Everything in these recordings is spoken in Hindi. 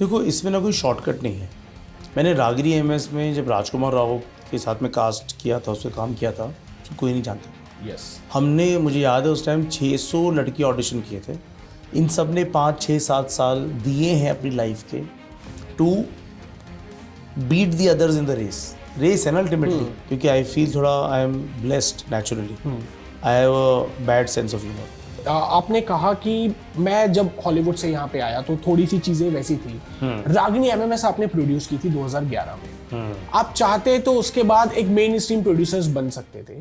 देखो, इसमें ना कोई शॉर्टकट नहीं है। मैंने रागिनी एमएस में जब राजकुमार राव के साथ में कास्ट किया था, उससे काम किया था, उसको कोई नहीं जानता। यस। हमने, मुझे याद है उस टाइम 600 लड़की ऑडिशन किए थे। इन सब ने 5, 6, 7 साल दिए हैं अपनी लाइफ के to beat the others in the race है ना अल्टीमेटली। क्योंकि आई फील थोड़ा I am blessed naturally, I have a bad sense of humour. आपने कहा कि मैं जब हॉलीवुड से यहाँ पे आया तो थोड़ी सी चीजें वैसी थी। रागिनी एमएमएस आपने प्रोड्यूस की थी 2011 में। आप चाहते तो उसके बाद एक मेन स्ट्रीम प्रोड्यूसर्स बन सकते थे।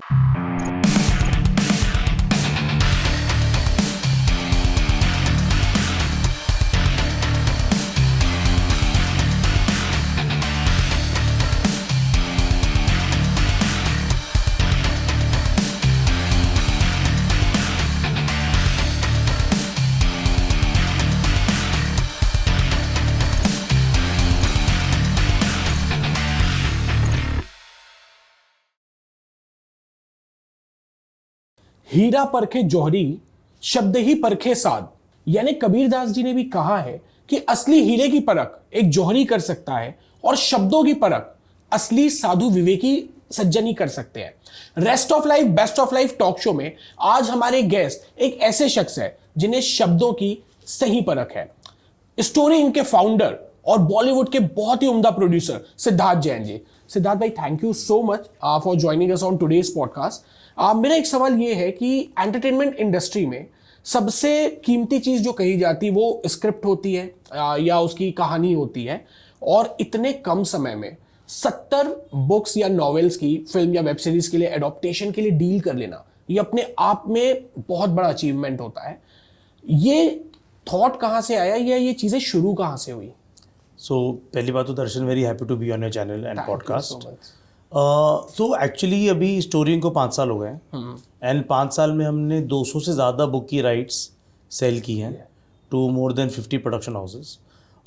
हीरा परखे जौहरी, शब्द ही परखे साध। यानी कबीरदास जी ने भी कहा है कि असली हीरे की परख एक जौहरी कर सकता है और शब्दों की परख असली साधु विवेकी सज्जन ही कर सकते हैं। Rest of life best of life talk show में आज हमारे गेस्ट एक ऐसे शख्स है जिन्हें शब्दों की सही परख है। स्टोरी इनके फाउंडर और बॉलीवुड के बहुत ही उम्दा प्रोड्यूसर सिद्धार्थ जैन जी। सिद्धार्थ भाई, thank you so much for joining us on today's podcast. मेरा एक सवाल ये है कि एंटरटेनमेंट इंडस्ट्री में सबसे कीमती चीज जो कही जाती है वो स्क्रिप्ट होती है या उसकी कहानी होती है, और इतने कम समय में 70 बुक्स या नॉवेल्स की फिल्म या वेब सीरीज के लिए एडॉप्टेशन के लिए डील कर लेना, ये अपने आप में बहुत बड़ा अचीवमेंट होता है। ये थॉट कहाँ से आया या ये चीजें शुरू कहाँ से हुई? पहली बात तो Darshan, very happy to be on your channel and podcast. much. तो एक्चुअली अभी स्टोरी को 5 साल हो गए हैं एंड 5 साल में हमने 200 से ज़्यादा बुक की राइट्स सेल की हैं to more than 50 production houses.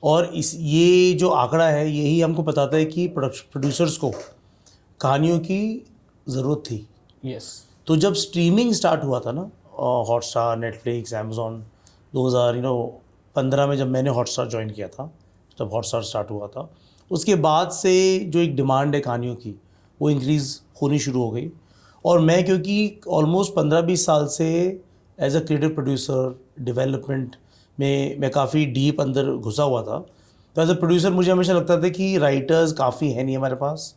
और ये जो आंकड़ा है यही हमको बताता है कि प्रोड्यूसर्स को कहानियों की ज़रूरत थी। Yes. तो जब स्ट्रीमिंग स्टार्ट हुआ था ना, हॉटस्टार, नेटफ्लिक्स, अमेज़ॉन, 2015 में जब मैंने हॉटस्टार ज्वाइन किया था, तब हॉटस्टार स्टार्ट हुआ था, उसके बाद से जो एक डिमांड है कहानियों की वो इंक्रीज़ होनी शुरू हो गई। और मैं, क्योंकि ऑलमोस्ट 15-20 साल से as a creative producer development में मैं काफ़ी डीप अंदर घुसा हुआ था, तो एज अ प्रोड्यूसर मुझे हमेशा लगता था कि राइटर्स काफ़ी है नहीं हमारे पास,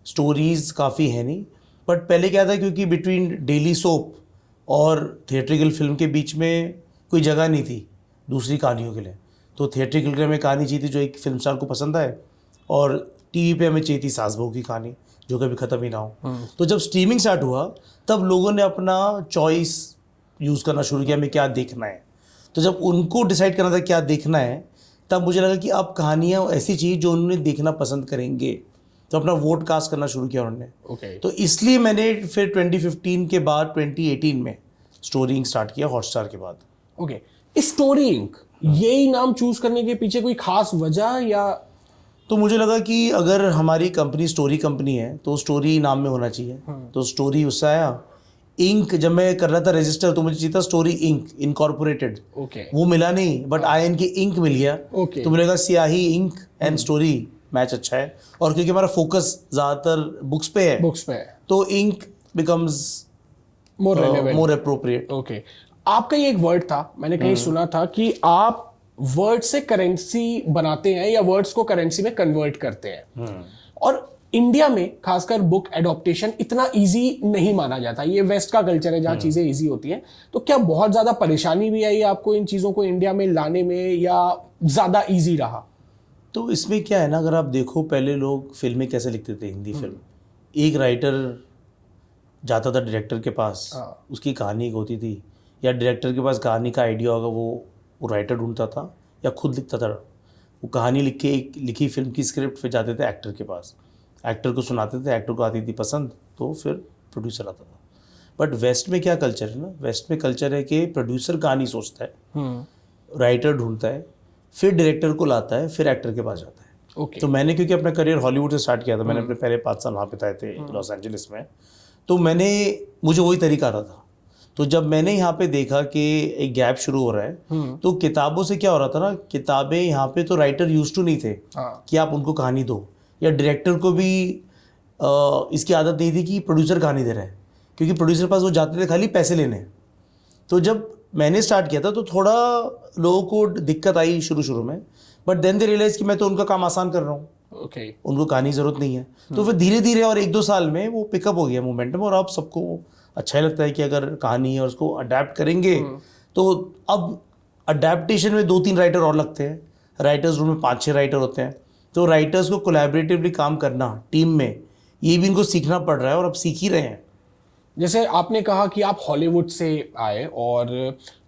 स्टोरीज़ काफ़ी है नहीं। बट पहले क्या था, क्योंकि बिटवीन डेली सोप और थिएट्रिकल फिल्म के बीच में कोई जगह नहीं थी दूसरी कहानियों के लिए, तो थिएट्रिकल के हमें कहानी चाहिए थी जो एक फिल्म स्टार को पसंद आए, और टीवी पे हमें चाहिए थी सास बहू की कहानी जो कभी ख़त्म ही ना हो। तो जब स्ट्रीमिंग स्टार्ट हुआ तब लोगों ने अपना चॉइस यूज़ करना शुरू किया, हमें क्या देखना है। तो जब उनको डिसाइड करना था क्या देखना है, तब मुझे लगा कि अब कहानियाँ ऐसी चाहिए जो उन्होंने देखना पसंद करेंगे, तो अपना वोट कास्ट करना शुरू किया उन्होंने। Okay. तो इसलिए मैंने फिर 2015 के बाद 2018 में स्टोरी इंक स्टार्ट किया हॉटस्टार के बाद। ओके, स्टोरी इंक, यही नाम चूज करने के पीछे कोई खास वजह या? तो मुझे लगा कि अगर हमारी कंपनी स्टोरी कंपनी है तो स्टोरी नाम में होना चाहिए, तो स्टोरी उससे आया। इंक जब मैं कर रहा था रजिस्टर तो मुझे चाहिए था स्टोरी इंक इनकॉर्पोरेटेड, वो मिला नहीं, बट IN की इंक मिल गया। तो मुझे लगा स्याही इंक एंड स्टोरी मैच अच्छा है, और क्योंकि हमारा फोकस ज़्यादातर बुक्स पे है तो ink becomes more appropriate. Okay, आपका ये एक वर्ड था, मैंने कहीं सुना था कि आप वर्ड से करेंसी बनाते हैं या वर्ड्स को करेंसी में कन्वर्ट करते हैं। और इंडिया में खासकर बुक एडॉप्टेशन इतना इजी नहीं माना जाता, ये वेस्ट का कल्चर है जहाँ चीजें इजी होती हैं। तो क्या बहुत ज्यादा परेशानी भी आई आपको इन चीजों को इंडिया में लाने में, या ज्यादा इजी रहा? तो इसमें क्या है ना, अगर आप देखो पहले लोग फिल्में कैसे लिखते थे, हिंदी फिल्म, एक राइटर जाता था डायरेक्टर के पास, उसकी कहानी होती थी, या डायरेक्टर के पास कहानी का आइडिया होगा, वो राइटर ढूंढता था या खुद लिखता था। वो कहानी लिख के एक लिखी फिल्म की स्क्रिप्ट फिर जाते थे एक्टर के पास, एक्टर को सुनाते थे, एक्टर को आती थी पसंद, तो फिर प्रोड्यूसर आता था। बट वेस्ट में क्या कल्चर है ना, वेस्ट में कल्चर है कि प्रोड्यूसर कहानी सोचता है, राइटर ढूंढता है, फिर डायरेक्टर को लाता है, फिर एक्टर के पास जाता है। Okay. तो मैंने क्योंकि अपना करियर हॉलीवुड से स्टार्ट किया था, मैंने अपने पहले 5 साल वहाँ बिताए थे लॉस एंजलिस में, तो मुझे वही तरीका आता था। तो जब मैंने यहाँ पे देखा कि एक गैप शुरू हो रहा है, तो किताबों से क्या हो रहा था ना, किताबें यहाँ पे तो राइटर यूज टू नहीं थे कि आप उनको कहानी दो, या डायरेक्टर को भी इसकी आदत नहीं थी कि प्रोड्यूसर कहानी दे रहा है, क्योंकि प्रोड्यूसर पास वो जाते थे खाली पैसे लेने। तो जब मैंने स्टार्ट किया था तो थोड़ा लोगों को दिक्कत आई शुरू में, बट देन दे रियलाइज कि मैं तो उनका काम आसान कर रहा हूँ, उनको कहानी की जरूरत नहीं है। तो फिर धीरे धीरे और 1-2 साल में वो पिकअप हो गया मोमेंटम, और अब सबको अच्छा ही लगता है कि अगर कहानी है और उसको अडेप्ट करेंगे तो अब अडेप्टेशन में 2-3 राइटर और लगते हैं, राइटर्स रूम में 5-6 राइटर होते हैं, तो राइटर्स को कोलैबोरेटिवली काम करना टीम में, ये भी इनको सीखना पड़ रहा है और अब सीख ही रहे हैं। जैसे आपने कहा कि आप हॉलीवुड से आए और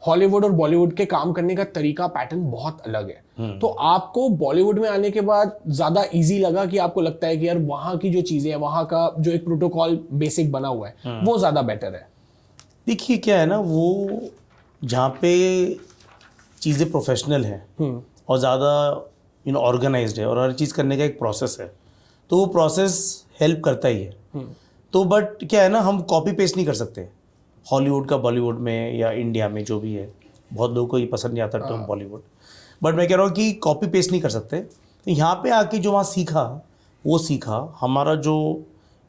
हॉलीवुड और बॉलीवुड के काम करने का तरीका पैटर्न बहुत अलग है, तो आपको बॉलीवुड में आने के बाद ज़्यादा इजी लगा कि आपको लगता है कि यार वहाँ की जो चीज़ें हैं, वहाँ का जो एक प्रोटोकॉल बेसिक बना हुआ है वो ज़्यादा बेटर है? देखिए क्या है ना, वो जहाँ पे चीज़ें प्रोफेशनल हैं और ज़्यादा ऑर्गेनाइज्ड है और हर चीज़ करने का एक प्रोसेस है, तो वो प्रोसेस हेल्प करता ही है। तो बट क्या है ना, हम कॉपी पेस्ट नहीं कर सकते हॉलीवुड का बॉलीवुड में या इंडिया में, जो भी है। बहुत लोगों को ये पसंद नहीं आता टर्म बॉलीवुड, बट मैं कह रहा हूँ कि कॉपी पेस्ट नहीं कर सकते। तो यहाँ पे आके जो वहाँ सीखा वो सीखा, हमारा जो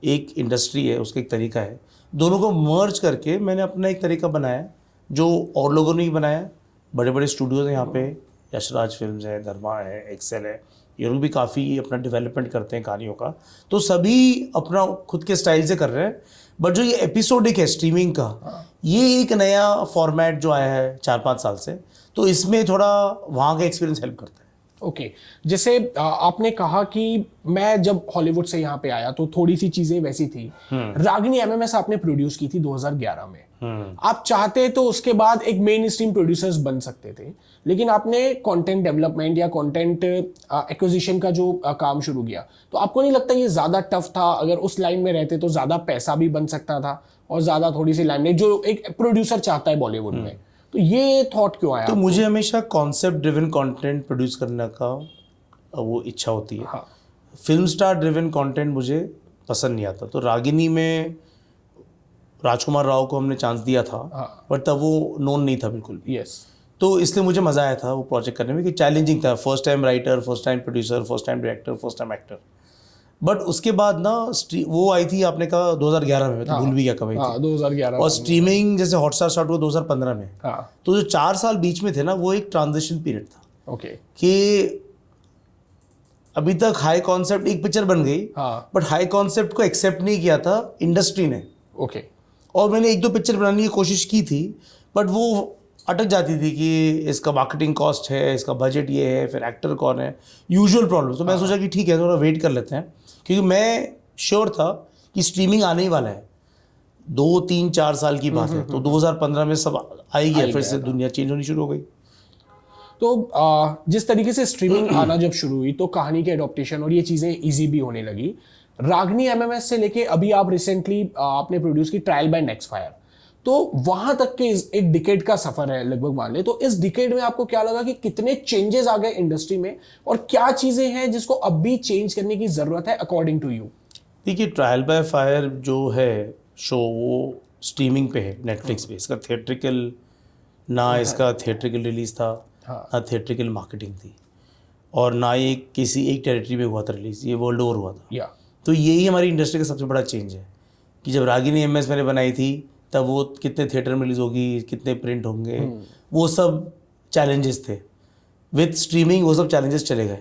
एक इंडस्ट्री है उसका एक तरीका है, दोनों को मर्ज करके मैंने अपना एक तरीका बनाया जो और लोगों ने भी बनाया। बड़े बड़े स्टूडियोज़ हैं यहाँ पे, यशराज फिल्म्स है, धर्मा है, एक्सेल है, ये लोग भी काफ़ी अपना डेवलपमेंट करते हैं कहानियों का, तो सभी अपना खुद के स्टाइल से कर रहे हैं। बट जो ये एपिसोडिक है स्ट्रीमिंग का, ये एक नया फॉर्मेट जो आया है 4-5 साल से, तो इसमें थोड़ा वहाँ का एक्सपीरियंस हेल्प करता है। ओके जैसे आपने कहा कि मैं जब हॉलीवुड से यहाँ पे आया तो थोड़ी सी चीजें वैसी थी। रागिनी एमएमएस आपने प्रोड्यूस की थी 2011 में। आप चाहते तो उसके बाद एक मेन स्ट्रीम प्रोड्यूसर्स बन सकते थे, लेकिन आपने कंटेंट डेवलपमेंट या कंटेंट एक्विजिशन का जो काम शुरू किया, तो आपको नहीं लगता ये ज्यादा टफ था? अगर उस लाइन में रहते तो ज्यादा पैसा भी बन सकता था और ज्यादा थोड़ी सी लाइमलाइट जो एक प्रोड्यूसर चाहता है बॉलीवुड में, तो ये थॉट क्यों आया? तो मुझे हमेशा कॉन्सेप्ट ड्रिवन कंटेंट प्रोड्यूस करने का वो इच्छा होती है। हाँ। फिल्म स्टार ड्रिवन कंटेंट मुझे पसंद नहीं आता। तो रागिनी में राजकुमार राव को हमने चांस दिया था, बट तब वो नोन नहीं था बिल्कुल भी। यस। तो इसलिए मुझे मज़ा आया था वो प्रोजेक्ट करने में, कि चैलेंजिंग था। First time writer, first time producer, first time director, first time actor. But उसके बाद ना वो आई थी, आपने कहा 2011 में, तो भूल भी गया कब आई थी। 2011। और स्ट्रीमिंग जैसे हॉटस्टार स्टार्ट हुआ 2015 में। हाँ। तो जो 4 साल बीच में थे ना, वो एक ट्रांजिशन पीरियड था। ओके। कि अभी तक हाई कॉन्सेप्ट एक पिक्चर बन गई, बट हाई कॉन्सेप्ट को एक्सेप्ट नहीं किया था इंडस्ट्री ने। ओके। और मैंने 1-2 पिक्चर बनाने की कोशिश की थी, बट वो अटक जाती थी कि इसका मार्केटिंग कॉस्ट है, इसका बजट ये है, फिर एक्टर कौन है, यूजुअल प्रॉब्लम। तो मैं सोचा कि ठीक है, थोड़ा वेट कर लेते हैं, क्योंकि मैं श्योर था कि स्ट्रीमिंग आने ही वाला है। 2-3-4 साल की बात है, तो 2015 में सब आएगी, फिर से दुनिया चेंज होनी शुरू हो गई। तो जिस तरीके से स्ट्रीमिंग आना जब शुरू हुई तो कहानी के एडॉप्टेशन और ये चीज़ें इजी भी होने लगी। रागिनी एमएमएस से लेके अभी आप रिसेंटली आपने प्रोड्यूस की ट्रायल बाय नेक्स्ट फायर, तो वहां तक के एक डिकेड का सफर है लगभग मान ले। तो इस डिकेड में आपको क्या लगा कि कितने चेंजेस आ गए इंडस्ट्री में और क्या चीजें हैं जिसको अब भी चेंज करने की जरूरत है अकॉर्डिंग टू यू? देखिए, ट्रायल बाय फायर जो है शो, वो स्ट्रीमिंग पे है, नेटफ्लिक्स पे। इसका थिएट्रिकल ना इसका थिएट्रिकल रिलीज था, ना थिएट्रिकल मार्केटिंग थी, और ना ये किसी एक टेरिटरी में हुआ था रिलीज, ये वर्ल्ड ओवर हुआ था। तो यही हमारी इंडस्ट्री का सबसे बड़ा चेंज है कि जब रागिनी एमएस मैंने बनाई थी, तब वो कितने थिएटर में रिलीज होगी, कितने प्रिंट होंगे, वो सब चैलेंजेस थे। विद स्ट्रीमिंग वो सब चैलेंजेस चले गए,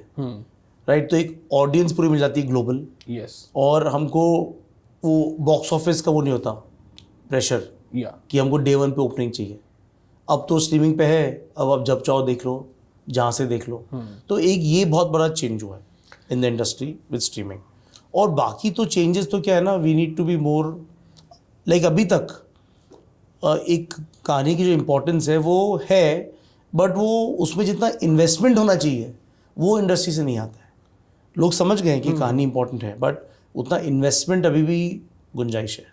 राइट। तो एक ऑडियंस पूरी मिल जाती है ग्लोबल, और हमको वो बॉक्स ऑफिस का वो नहीं होता प्रेशर कि हमको डे 1 पे ओपनिंग चाहिए। अब तो स्ट्रीमिंग पे है, अब आप जब चाहो देख लो, जहाँ से देख लो। तो एक ये बहुत बड़ा चेंज हुआ है in the industry with streaming. और बाकी तो चेंजेस तो क्या है ना, we need to be more like, अभी तक एक कहानी की जो इम्पोर्टेंस है वो है, बट वो उसमें जितना इन्वेस्टमेंट होना चाहिए वो इंडस्ट्री से नहीं आता है। लोग समझ गए हैं कि कहानी इंपॉर्टेंट है, बट उतना इन्वेस्टमेंट अभी भी गुंजाइश है।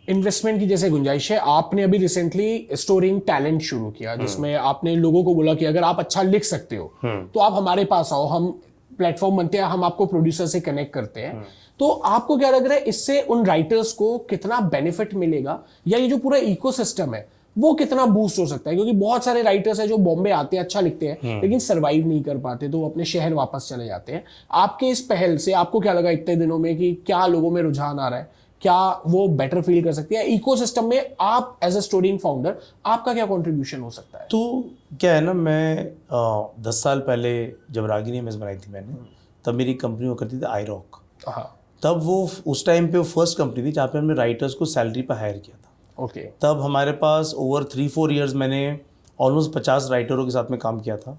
इन्वेस्टमेंट की जैसे गुंजाइश है, आपने अभी रिसेंटली स्टोरिंग टैलेंट शुरू किया, जिसमें आपने लोगों को बोला कि अगर आप अच्छा लिख सकते हो तो आप हमारे पास आओ, हम प्लेटफॉर्म बनते हैं, हम आपको प्रोड्यूसर से कनेक्ट करते हैं, तो आपको क्या लग रहा है इससे उन राइटर्स को कितना बेनिफिट मिलेगा, या ये जो पूरा इकोसिस्टम है वो कितना बूस्ट हो सकता है? क्योंकि बहुत सारे राइटर्स हैं जो बॉम्बे आते हैं, अच्छा लिखते हैं, लेकिन सरवाइव नहीं कर पाते, तो वो अपने शहर वापस चले जाते हैं। आपके इस पहल से आपको क्या लगा इतने दिनों में कि क्या लोगों में रुझान आ रहा है, क्या वो बेटर फील कर सकते हैं इकोसिस्टम में? आप एज अ स्टूडेंट फाउंडर आपका क्या कंट्रीब्यूशन हो सकता है? तो क्या है ना, मैं 10 साल पहले जब रागिनी एमएस बनाई थी मैंने, तब मेरी कंपनी वो करती थी आई रॉक। हाँ, तब वो उस टाइम पे वो फर्स्ट कंपनी थी जहाँ पे हमने राइटर्स को सैलरी पर हायर किया था। ओके। तब हमारे पास ओवर 3-4 इयर्स मैंने ऑलमोस्ट 50 राइटरों के साथ में काम किया था।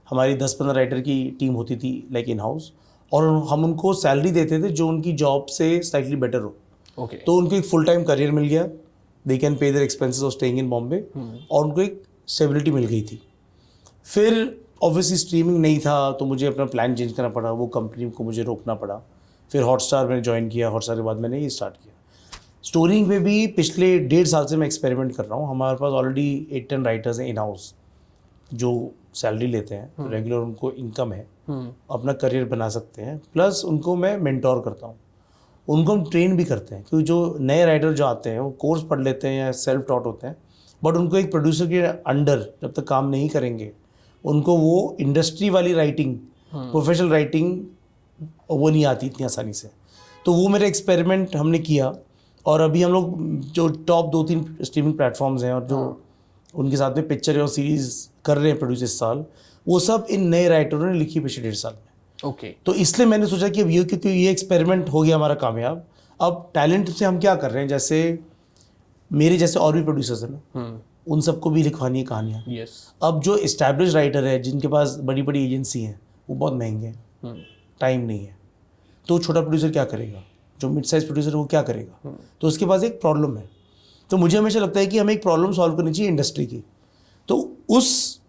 हमारी 10-15 राइटर की टीम होती थी लाइक इन हाउस, और हम उनको सैलरी देते थे जो उनकी जॉब से स्लाइटली बेटर हो। ओके। तो उनको एक फुल टाइम करियर मिल गया, they can pay their expenses of staying in Bombay, और उनको एक स्टेबिलिटी मिल गई थी। फिर ऑब्वियसली स्ट्रीमिंग नहीं था तो मुझे अपना प्लान चेंज करना पड़ा, वो कंपनी को मुझे रोकना पड़ा। फिर हॉटस्टार मैंने ज्वाइन किया, हॉटस्टार के बाद मैंने ये स्टार्ट किया। स्टोरिंग पे भी पिछले 1.5 साल से मैं एक्सपेरिमेंट कर रहा हूँ। हमारे पास ऑलरेडी 8-10 राइटर्स हैं इन हाउस जो सैलरी लेते हैं, रेगुलर उनको इनकम है, अपना करियर बना सकते हैं। प्लस उनको मैं मेंटोर करता हूँ, उनको हम ट्रेन भी करते हैं, क्योंकि जो नए राइटर जो आते हैं वो कोर्स पढ़ लेते हैं या सेल्फ टॉट होते हैं, बट उनको एक प्रोड्यूसर के अंडर जब तक काम नहीं करेंगे, उनको वो इंडस्ट्री वाली राइटिंग, प्रोफेशनल राइटिंग वो नहीं आती इतनी आसानी से। तो वो मेरा एक्सपेरिमेंट हमने किया, और अभी हम लोग जो टॉप 2-3 स्ट्रीमिंग प्लेटफॉर्म्स हैं और जो उनके साथ में पिक्चर और सीरीज़ कर रहे हैं प्रोड्यूस इस साल, वो सब इन नए राइटरों ने लिखी पिछले 1.5 साल में। ओके। तो इसलिए मैंने सोचा कि अब ये, क्योंकि ये एक्सपेरिमेंट हो गया हमारा कामयाब, अब टैलेंट से हम क्या कर रहे हैं, जैसे मेरे जैसे और भी प्रोड्यूसर्स हैं ना, उन सबको भी लिखवानी है कहानियाँ। यस। अब जो इस्टेब्लिश राइटर है जिनके पास बड़ी बड़ी एजेंसी हैं, वो बहुत महंगे हैं, टाइम नहीं है, तो छोटा प्रोड्यूसर क्या करेगा, जो मिड साइज प्रोड्यूसर वो क्या करेगा? तो उसके पास एक प्रॉब्लम है। तो मुझे हमेशा लगता है कि हमें एक प्रॉब्लम सॉल्व करनी चाहिए इंडस्ट्री की। तो उस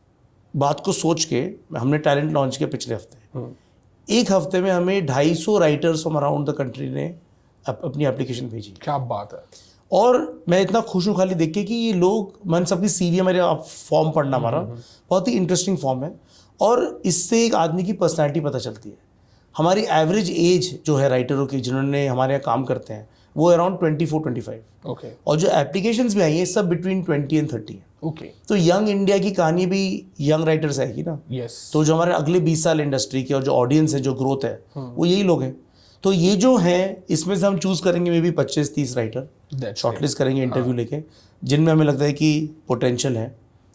बात को सोच के हमने टैलेंट लॉन्च किया पिछले हफ्ते। एक हफ्ते में हमें 250 writers from around the country ने अपनी एप्लीकेशन भेजी। क्या बात है। और मैं इतना खुश हूँ खाली देख के कि ये लोग, मैंने सबकी सीवी, हमारे फॉर्म पढ़ना हमारा बहुत ही इंटरेस्टिंग फॉर्म है, और इससे एक आदमी की पर्सनैलिटी पता चलती है। हमारी एवरेज एज जो है राइटरों की जिन्होंने हमारे यहाँ काम करते हैं वो अराउंड 24-25। ओके। और जो एप्लीकेशंस भी आई हैं सब बिटवीन 20 and 30 हैं। ओके। तो यंग इंडिया की कहानी भी यंग राइटर्स आएगी ना। यस। तो जो हमारे अगले 20 साल इंडस्ट्री की और जो ऑडियंस है, जो ग्रोथ है, वो यही लोग हैं। तो ये जो हैं इसमें से हम चूज़ करेंगे मे बी 25-30 राइटर, शॉर्टलिस्ट करेंगे इंटरव्यू लेके, जिनमें हमें लगता है कि पोटेंशियल है,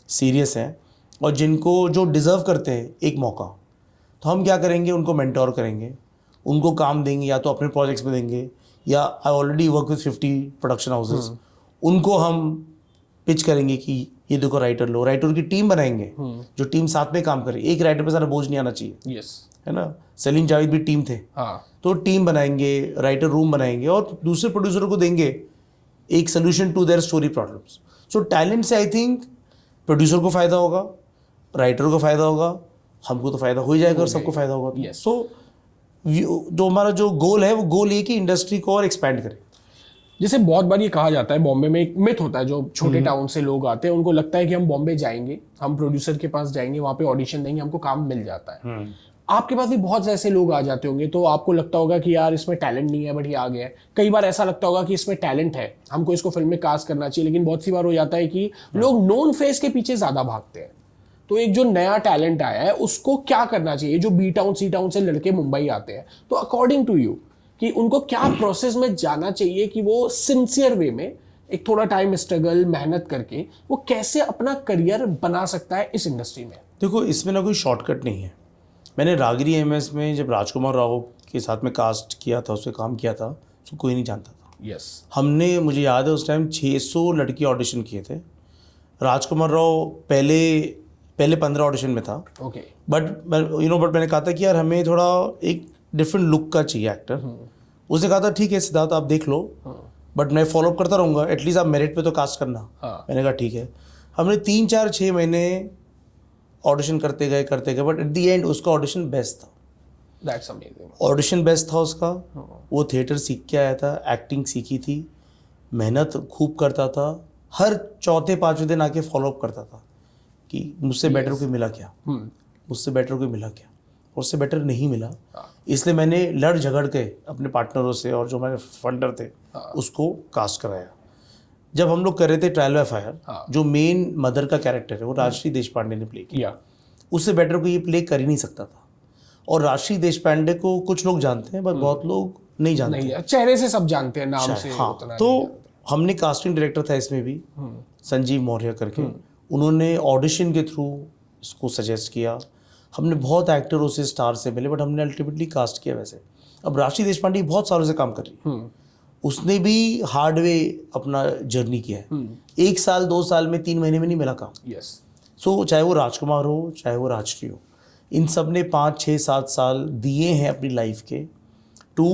सीरियस है, और जिनको जो डिज़र्व करते हैं एक मौका। तो हम क्या करेंगे, उनको मेंटोर करेंगे, उनको काम देंगे, या तो अपने प्रोजेक्ट्स में देंगे, या I already work with 50 production houses, उनको हम पिच करेंगे कि ये देखो राइटर लो, राइटर की टीम बनाएंगे जो टीम साथ में काम करे। एक राइटर पे सारा बोझ नहीं आना चाहिए। यस। है ना, सलीम जावेद भी टीम थे। हाँ। तो टीम बनाएंगे, राइटर रूम बनाएंगे, और दूसरे प्रोड्यूसरों को देंगे एक solution to their story problems. So talent से आई थिंक प्रोड्यूसर को फ़ायदा होगा, राइटर को फ़ायदा होगा, हमको तो फ़ायदा हो ही जाएगा और सबको फ़ायदा होगा। सो जो हमारा जो गोल है वो गोल ये कि इंडस्ट्री को और एक्सपैंड करें। जैसे बहुत बार ये कहा जाता है, बॉम्बे में एक मिथ होता है, जो छोटे टाउन से लोग आते हैं उनको लगता है कि हम बॉम्बे जाएंगे, हम प्रोड्यूसर के पास जाएंगे, वहाँ पे ऑडिशन देंगे, हमको काम मिल जाता है। आपके पास भी बहुत ऐसे लोग आ जाते होंगे, तो आपको लगता होगा कि यार इसमें टैलेंट नहीं है बट ये आ गया है। कई बार ऐसा लगता होगा कि इसमें टैलेंट है, हमको इसको फिल्म में कास्ट करना चाहिए, लेकिन बहुत सी बार हो जाता है कि लोग नोन फेस के पीछे ज्यादा भागते हैं। तो एक जो नया टैलेंट आया है उसको क्या करना चाहिए, जो बी टाउन सी टाउन से लड़के मुंबई आते हैं, तो अकॉर्डिंग टू यू कि उनको क्या प्रोसेस में जाना चाहिए कि वो सिंसियर वे में एक थोड़ा टाइम स्ट्रगल मेहनत करके वो कैसे अपना करियर बना सकता है इस इंडस्ट्री में? देखो, इसमें ना कोई शॉर्टकट नहीं है। मैंने रागिनी एमएस में जब राजकुमार राव के साथ में कास्ट किया था, उससे काम किया था, उसको कोई नहीं जानता था। यस। हमने, मुझे याद है उस टाइम 600 लड़की ऑडिशन किए थे। राजकुमार राव पहले 15 ऑडिशन में था। ओके। बट मैंने कहा था कि यार हमें थोड़ा एक डिफरेंट लुक का चाहिए एक्टर। उसने कहा था ठीक है सिद्धार्थ आप देख लो, बट मैं फॉलोअप करता रहूँगा, एटलीस्ट आप मेरिट पे तो कास्ट करना। मैंने कहा ठीक है। हमने 3-4-6 महीने ऑडिशन करते गए, बट एट द एंड उसका ऑडिशन बेस्ट था। That's amazing. ऑडिशन बेस्ट था उसका। वो थिएटर सीख के आया था, एक्टिंग सीखी थी, मेहनत खूब करता था, हर 4-5वें दिन आके फॉलोअप करता था कि मुझसे बेटर कोई मिला क्या, मुझसे बेटर कोई मिला क्या। और उससे बेटर नहीं मिला, हाँ। इसलिए मैंने लड़ झगड़ के अपने पार्टनरों से और जो मेरे फंडर थे हाँ। उसको कास्ट कराया। जब हम लोग कर रहे थे ट्रायल बाय फायर, हाँ। जो मेन मदर का कैरेक्टर है वो राजश्री देशपांडे ने प्ले किया, या उससे बेटर को ये प्ले कर ही नहीं सकता था। और राजश्री देशपांडे को कुछ लोग जानते हैं पर बहुत लोग नहीं जानते। नहीं, चेहरे से सब जानते हैं, नाम से हाँ, उतना तो नहीं जानते। हमने कास्टिंग डायरेक्टर था इसमें भी संजीव मौर्य करके, उन्होंने ऑडिशन के थ्रू इसको सजेस्ट किया। हमने बहुत एक्टरों से, स्टार से मिले, बट हमने अल्टीमेटली कास्ट किया वैसे। अब राशि देशपांडे बहुत सालों से काम कर रही है, उसने भी हार्ड वे अपना जर्नी किया है। 1 साल 2 साल में 3 महीने में नहीं मिला काम। यस। सो चाहे वो राजकुमार हो चाहे वो राजश्री हो, इन सब ने 5 6 7 साल दिए हैं अपनी लाइफ के to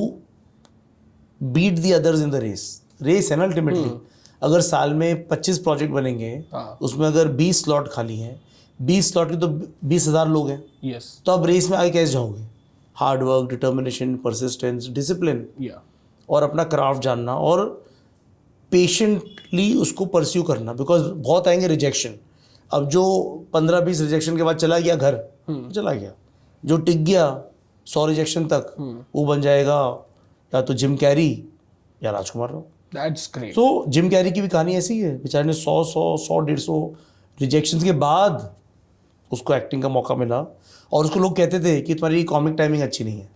beat the others in the race है ना अल्टीमेटली। अगर साल में 25 प्रोजेक्ट बनेंगे, हाँ। उसमें अगर 20 स्लॉट खाली हैं, 20 स्लॉट के तो 20,000 लोग हैं, यस। तो आप रेस में आगे कैसे जाओगे? Hard work, determination, persistence, discipline या और अपना क्राफ्ट जानना और पेशेंटली उसको परस्यू करना, बिकॉज बहुत आएंगे रिजेक्शन। अब जो 15-20 रिजेक्शन के बाद चला गया घर, चला गया। जो टिक गया 100 रिजेक्शन तक, वो बन जाएगा या तो जिम कैरी या राजकुमार राव। That's great. तो जिम कैरी की भी कहानी ऐसी है, बेचारे ने 100-150 रिजेक्शंस के बाद उसको एक्टिंग का मौका मिला, और उसको लोग कहते थे कि तुम्हारी कॉमिक टाइमिंग अच्छी नहीं है।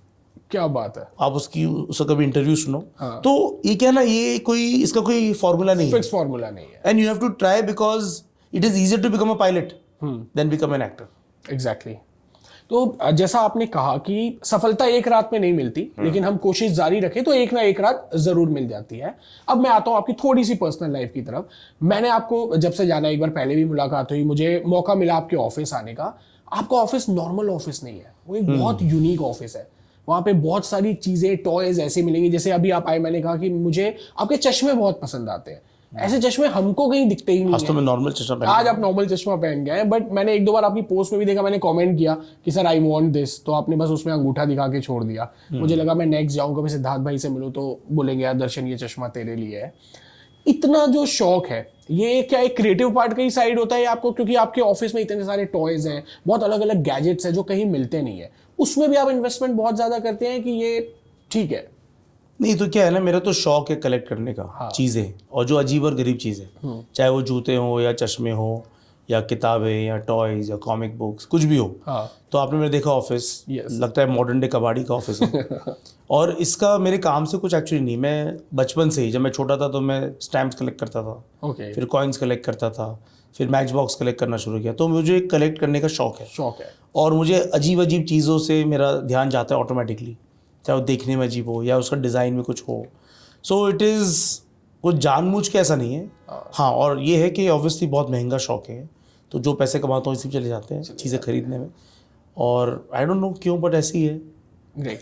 क्या बात है। आप उसका कभी इंटरव्यू सुनो। हाँ। तो ये क्या ना, ये कोई इसका कोई फॉर्मूला नहीं है, फिक्स फॉर्मूला नहीं है। And you have to try because it is easier to become a pilot than become an actor. Exactly. तो जैसा आपने कहा कि सफलता एक रात में नहीं मिलती, लेकिन हम कोशिश जारी रखें तो एक ना एक रात जरूर मिल जाती है। अब मैं आता हूं आपकी थोड़ी सी पर्सनल लाइफ की तरफ। मैंने आपको जब से जाना, एक बार पहले भी मुलाकात हुई, मुझे मौका मिला आपके ऑफिस आने का। आपका ऑफिस नॉर्मल ऑफिस नहीं है, वो एक बहुत यूनिक ऑफिस है। वहाँ पे बहुत सारी चीजें, टॉयज ऐसे मिलेंगी। जैसे अभी आप आए, मैंने कहा कि मुझे आपके चश्मे बहुत पसंद आते हैं। ऐसे चश्मे हमको कहीं दिखते ही नहीं आज तो मैं नॉर्मल चश्मा पहन, आज आप नॉर्मल चश्मा पहन गए हैं, बट मैंने 1-2 बार आपकी पोस्ट में भी देखा, मैंने कमेंट किया कि सर आई वांट दिस, तो आपने बस उसमें अंगूठा दिखा के छोड़ दिया। मुझे लगा मैं नेक्स्ट जाऊंगा, मैं सिद्धार्थ भाई से मिलूं तो बोलेंगे यार दर्शन ये चश्मा तेरे लिए है। इतना जो शौक है, ये क्या एक क्रिएटिव पार्ट का ही साइड होता है आपको? क्योंकि आपके ऑफिस में इतने सारे टॉयज हैं, बहुत अलग अलग गैजेट्स हैं जो कहीं मिलते नहीं है, उसमें भी आप इन्वेस्टमेंट बहुत ज्यादा करते हैं कि ये ठीक है? नहीं तो क्या है ना, मेरा तो शौक है कलेक्ट करने का। हाँ। चीज़ें, और जो अजीब और गरीब चीज़ें, चाहे वो जूते हो या चश्मे हो या किताबें या टॉयज या कॉमिक बुक्स, कुछ भी हो। हाँ। तो आपने मेरे देखा ऑफिस, Yes. लगता है मॉडर्न डे कबाड़ी का ऑफिस है। और इसका मेरे काम से कुछ एक्चुअली नहीं, मैं बचपन से ही, जब मैं छोटा था तो मैं स्टैम्प्स कलेक्ट करता था, ओके। फिर कॉइन्स कलेक्ट करता था, फिर मैच बॉक्स कलेक्ट करना शुरू किया। तो मुझे कलेक्ट करने का शौक है, शौक है। और मुझे अजीब अजीब चीज़ों से मेरा ध्यान जाता है ऑटोमेटिकली, चाहे वो देखने में अजीब हो या उसका डिज़ाइन में कुछ हो। सो इट इज़ कुछ जानबूझ के ऐसा नहीं है। हाँ, और ये है कि ऑब्वियसली बहुत महंगा शौक है, तो जो पैसे कमाता हूँ इसी में चले जाते हैं चीज़ें खरीदने में, और आई डोंट नो क्यों, बट ऐसी है। ग्रेट।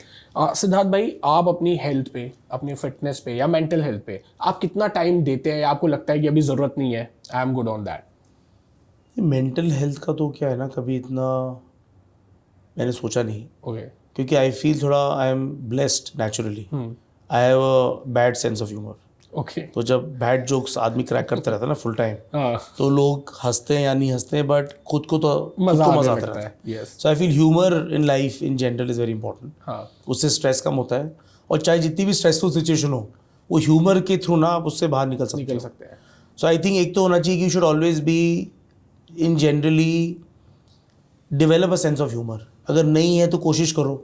सिद्धार्थ भाई, आप अपनी हेल्थ पे, अपनी फिटनेस पे या मेंटल हेल्थ पे आप कितना टाइम देते हैं? आपको लगता है कि अभी ज़रूरत नहीं है, I am good on that? Mental health का तो क्या है ना, कभी इतना मैंने सोचा नहीं, ओके। क्योंकि आई फील थोड़ा I am blessed naturally. I have a bad sense of humour. Okay. तो जब बैड जोक्स आदमी क्रैक करता रहता है ना फुल टाइम, हाँ, तो लोग हंसते हैं या नहीं हंसते हैं, बट खुद को तो मजा मजा आता आता रहता है। है। Yes. So I feel humour in life in general is very important. हाँ, उससे स्ट्रेस कम होता है, और चाहे जितनी भी स्ट्रेसफुल सिचुएशन हो, वो ह्यूमर के थ्रू ना आप उससे बाहर निकल सकते निकल हो। सकते हैं। सो आई थिंक एक तो होना चाहिए कि you should always be in generally develop a sense of humour. अगर नहीं है तो कोशिश करो,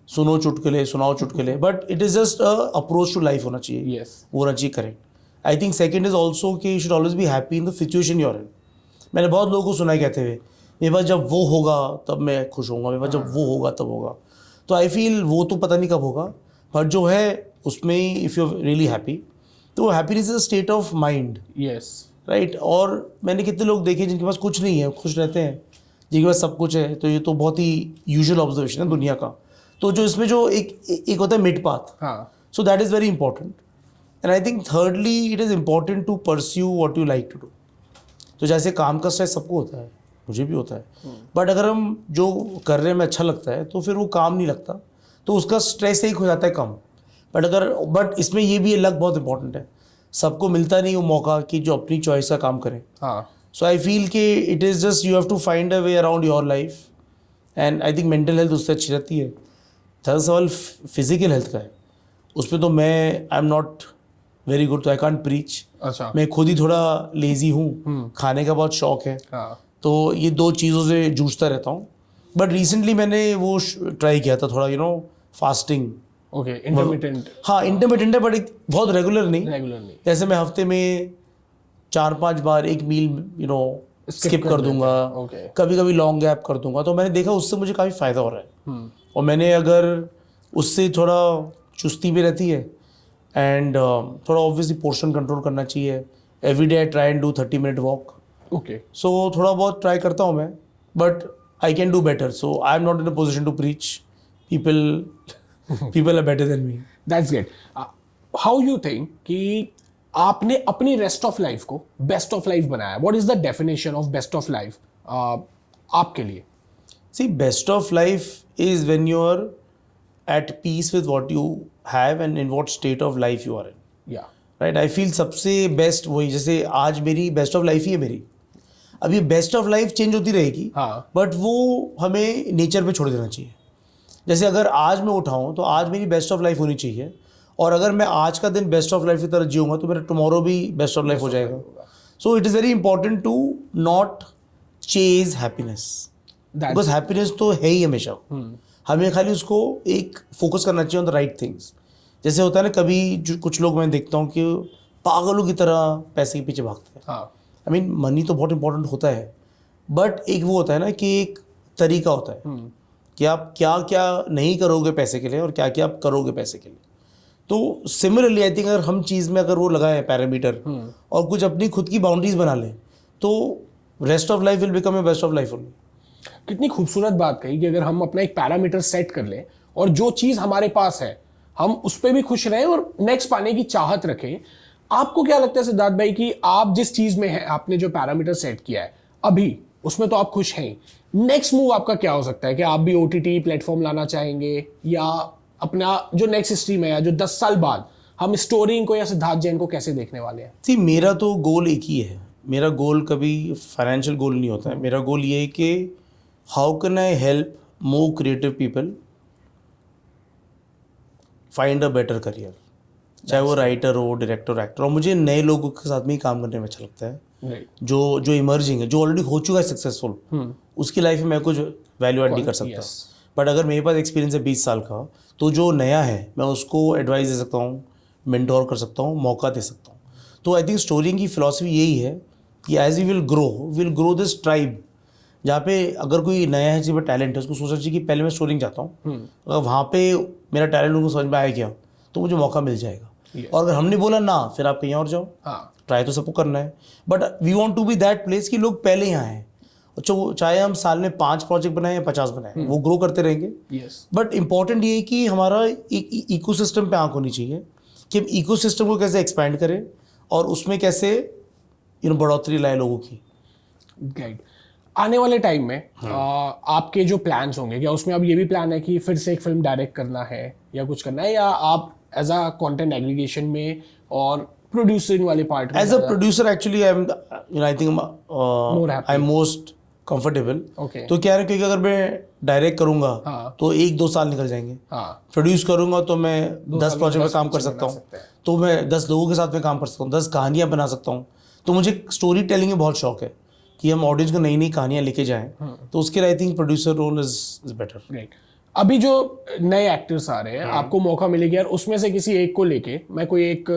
सुनो चुटकुले, सुनाओ चुटकुले, but it is just a approach to life होना चाहिए। यस। वो होना चाहिए correct. I think second is also कि you should always be happy in the situation you're in. मैंने बहुत लोगों को सुना है कहते हुए, मेरे पास जब वो होगा तब मैं खुश होऊंगा, मेरे पास जब वो होगा तब होगा। तो आई फील वो तो पता नहीं कब होगा, बट जो है उसमें इफ़ यू रियली हैप्पी, तो happiness is a state of mind, yes. Right. और मैंने कितने लोग देखे जिनके पास कुछ नहीं है, खुश रहते हैं, जिनके पास सब कुछ है। तो ये तो बहुत ही यूजुअल ऑब्जर्वेशन है दुनिया का। तो जो इसमें जो एक होता है मिड पाथ, हाँ, so that is very important. And I think thirdly it is important to pursue what you like to do. तो जैसे काम का स्ट्रेस सबको होता है, मुझे भी होता है, बट अगर हम जो कर रहे हैं में अच्छा लगता है तो फिर वो काम नहीं लगता, तो उसका स्ट्रेस एक हो जाता है कम। बट इसमें ये भी लक बहुत इंपॉर्टेंट है, सबको मिलता नहीं वो मौका कि जो अपनी चॉइस का काम करें। हाँ, सो आई फील कि it is just you have to find a way around your life and I think mental health उससे अच्छी रहती है। था सवाल फिजिकल हेल्थ का है, उस पर तो मैं आई एम नॉट वेरी गुड, तो आई कांट प्रीच। अच्छा। मैं खुद ही थोड़ा लेजी हूँ, खाने का बहुत शौक है, हाँ। तो ये दो चीज़ों से जूझता रहता हूँ। बट रिसेंटली मैंने वो ट्राई किया था थोड़ा, फास्टिंग। Okay, intermittent. हाँ, इंटरमिटेंट है, बट बहुत रेगुलर नहीं। रेगुलर नहीं। जैसे मैं हफ्ते में 4-5 बार एक मील स्किप कर दूंगा, ओके। कभी कभी लॉन्ग गैप कर दूंगा। तो मैंने देखा उससे मुझे काफ़ी फ़ायदा हो रहा है। और मैंने अगर उससे थोड़ा चुस्ती भी रहती है, एंड थोड़ा ऑब्वियसली पोर्शन कंट्रोल करना चाहिए। Every day I try and do 30 minute walk. Okay. So थोड़ा बहुत ट्राई करता हूँ मैं, but I can do better. So I am not in a position to preach, people are better than me. That's great. How you think कि आपने अपनी रेस्ट ऑफ लाइफ को बेस्ट ऑफ लाइफ बनाया? What is the definition of best of life आपके लिए? See, best of life is when you're at peace with what you have and in what state of life you are in. या Right? I feel सबसे बेस्ट वही, जैसे आज मेरी बेस्ट ऑफ लाइफ ही है मेरी। अब ये बेस्ट ऑफ लाइफ चेंज होती रहेगी, हाँ। बट वो हमें नेचर पे छोड़ देना चाहिए। जैसे अगर आज मैं उठाऊँ तो आज मेरी बेस्ट ऑफ लाइफ होनी चाहिए, और अगर मैं आज का दिन बेस्ट ऑफ लाइफ की तरह जीऊँगा तो मेरा टुमारो भी बेस्ट ऑफ लाइफ हो जाएगा। So it is very important to not chase happiness, because happiness तो है ही हमेशा। हमें खाली उसको एक फोकस करना चाहिए ऑन द राइट थिंग्स। जैसे होता है ना, कभी जो कुछ लोग मैं देखता हूँ कि पागलों की तरह पैसे के पीछे भागते हैं। हाँ। आई मीन मनी तो बहुत इंपॉर्टेंट होता है, बट एक वो होता है ना कि एक तरीका होता है कि आप क्या क्या नहीं करोगे पैसे के लिए और क्या क्या आप करोगे पैसे के लिए। तो सिमिलरली आई थिंक अगर हम चीज़ में अगर वो लगाएं पैरामीटर और कुछ अपनी खुद की बाउंड्रीज बना लें, तो rest of life will become a best of life only. कितनी खूबसूरत बात कही कि अगर हम अपना एक पैरामीटर सेट कर लें और जो चीज हमारे पास है हम उस पर भी खुश रहें और नेक्स्ट पाने की चाहत रखें। आपको क्या लगता है सिद्धार्थ भाई कि आप जिस चीज में है, आपने जो पैरामीटर सेट किया है अभी, उसमें तो आप खुश हैं, नेक्स्ट मूव आपका क्या हो सकता है? कि आप भी OTT प्लेटफॉर्म लाना चाहेंगे, या अपना जो नेक्स्ट स्ट्रीम है, या जो 10 साल बाद हम स्टोरी को या सिद्धार्थ जैन को कैसे देखने वाले हैं? सी, मेरा तो गोल एक ही है। मेरा गोल कभी फाइनेंशियल गोल नहीं होता है। मेरा गोल ये है कि how can I help more creative people find a better career, चाहे वो राइटर हो, डायरेक्टर, एक्टर। और मुझे नए लोगों के साथ में ही काम करने में अच्छा लगता है, जो इमर्जिंग है, जो ऑलरेडी हो चुका है सक्सेसफुल, उसकी लाइफ में मैं कुछ वैल्यू ऐड नहीं कर सकता। बट अगर मेरे पास एक्सपीरियंस है 20 साल का, तो जो नया है मैं उसको एडवाइस दे सकता हूँ, मेंटोर कर सकता हूँ, मौका दे सकता हूँ। तो आई थिंक स्टोरी की फिलॉसफी यही है कि as we will grow this tribe, जहाँ पे अगर कोई नया है जिसमें में टैलेंट है, उसको सोचना चाहिए कि पहले मैं स्टोरिंग चाहता हूँ, अगर वहाँ पे मेरा टैलेंट उनको समझ में आया क्या तो मुझे मौका मिल जाएगा। और अगर हमने बोला ना, फिर आप कहीं और जाओ। ट्राई तो सबको करना है, but we want to be that place कि लोग पहले यहाँ हैं। चाहे हम साल में 5 प्रोजेक्ट बनाएं या 50 बनाएं, वो ग्रो करते रहेंगे। बट इंपॉर्टेंट ये है कि हमारा एक इकोसिस्टम पे आंख होनी चाहिए कि हम इकोसिस्टम को कैसे एक्सपैंड करें और उसमें कैसे बढ़ोतरी लाए लोगों की। गाइड, आने वाले टाइम में आपके जो प्लान्स होंगे, क्या उसमें अब ये भी प्लान है कि फिर से एक फिल्म डायरेक्ट करना है या कुछ करना है, या आप एज अ कंटेंट एग्रीगेशन में और प्रोड्यूसिंग वाले पार्ट में? As a producer actually I think I am most comfortable. तो क्या है, क्योंकि अगर मैं डायरेक्ट करूंगा तो 1-2 साल निकल जाएंगे। प्रोड्यूस करूंगा तो मैं 10 प्रोजेक्ट में काम कर सकता हूँ, तो मैं 10 लोगों के साथ में काम कर सकता हूँ, 10 कहानियाँ बना सकता हूँ। तो मुझे स्टोरी टेलिंग में बहुत शौक है कि हम ऑडियंस को नई नई कहानियाँ लेके जाएं, तो उसके लिए I think producer role is better. Right. अभी जो नए एक्टर्स आ रहे हैं, आपको मौका मिलेगा यार उसमें से किसी एक को लेके मैं कोई एक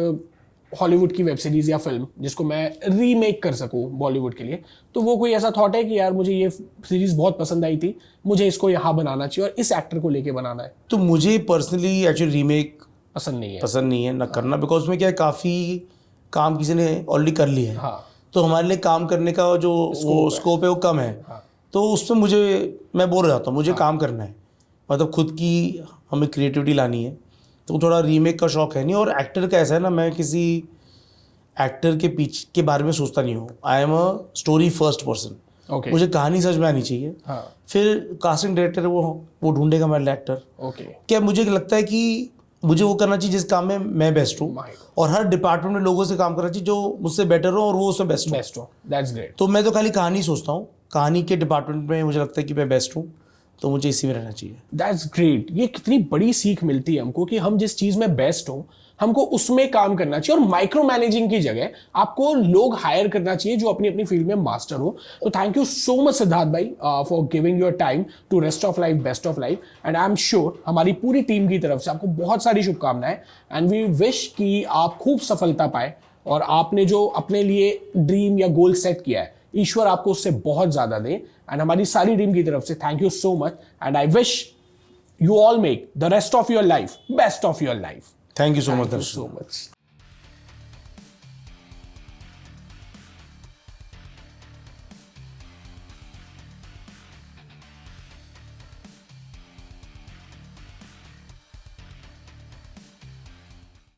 हॉलीवुड की वेब सीरीज या फिल्म जिसको मैं रीमेक कर सकूं बॉलीवुड के लिए, तो वो कोई ऐसा थॉट है कि यार मुझे ये सीरीज बहुत पसंद आई थी, मुझे इसको यहाँ बनाना चाहिए और इस एक्टर को लेके बनाना है? तो मुझे पर्सनली एक्चुअली रीमेक पसंद नहीं है ना करना, बिकॉज उसमें क्या है, काफ़ी काम किसी ने ऑलरेडी कर लिया है। तो हमारे लिए काम करने का जो स्कोप है वो कम है। तो उसमें मैं बोर हो जाता हूँ। मुझे काम करना है, मतलब खुद की हमें क्रिएटिविटी लानी है, तो थोड़ा रीमेक का शौक है नहीं। और एक्टर का ऐसा है ना, मैं किसी एक्टर के पीछे के बारे में सोचता नहीं हूँ। I am a story first person. मुझे कहानी समझ में आनी चाहिए, फिर कास्टिंग डायरेक्टर वो ढूंढेगा मेरा एक्टर। क्या मुझे लगता है कि मुझे वो करना चाहिए जिस काम में मैं बेस्ट हूँ, और हर डिपार्टमेंट में लोगों से काम करना चाहिए जो मुझसे बेटर हो और वो उसमें बेस्ट हो। That's great. तो मैं तो खाली कहानी सोचता हूँ, कहानी के डिपार्टमेंट में मुझे लगता है कि मैं बेस्ट हूँ, तो मुझे इसी में रहना चाहिए। That's great. ये कितनी बड़ी सीख मिलती है हमको कि हम जिस चीज में बेस्ट हो हमको उसमें काम करना चाहिए, और माइक्रो मैनेजिंग की जगह आपको लोग हायर करना चाहिए जो अपनी अपनी फील्ड में मास्टर हो। तो thank you so much Siddharth भाई for giving your time to rest of life best of life, and I am sure हमारी पूरी टीम की तरफ से आपको बहुत सारी शुभकामनाएं, एंड वी विश कि आप खूब सफलता पाए, और आपने जो अपने लिए ड्रीम या गोल सेट किया है ईश्वर आपको उससे बहुत ज्यादा दे। एंड हमारी सारी टीम की तरफ से thank you so much, and I wish you all make the rest of your life best of your life. Thank you so much, Thank you Darshan. so much.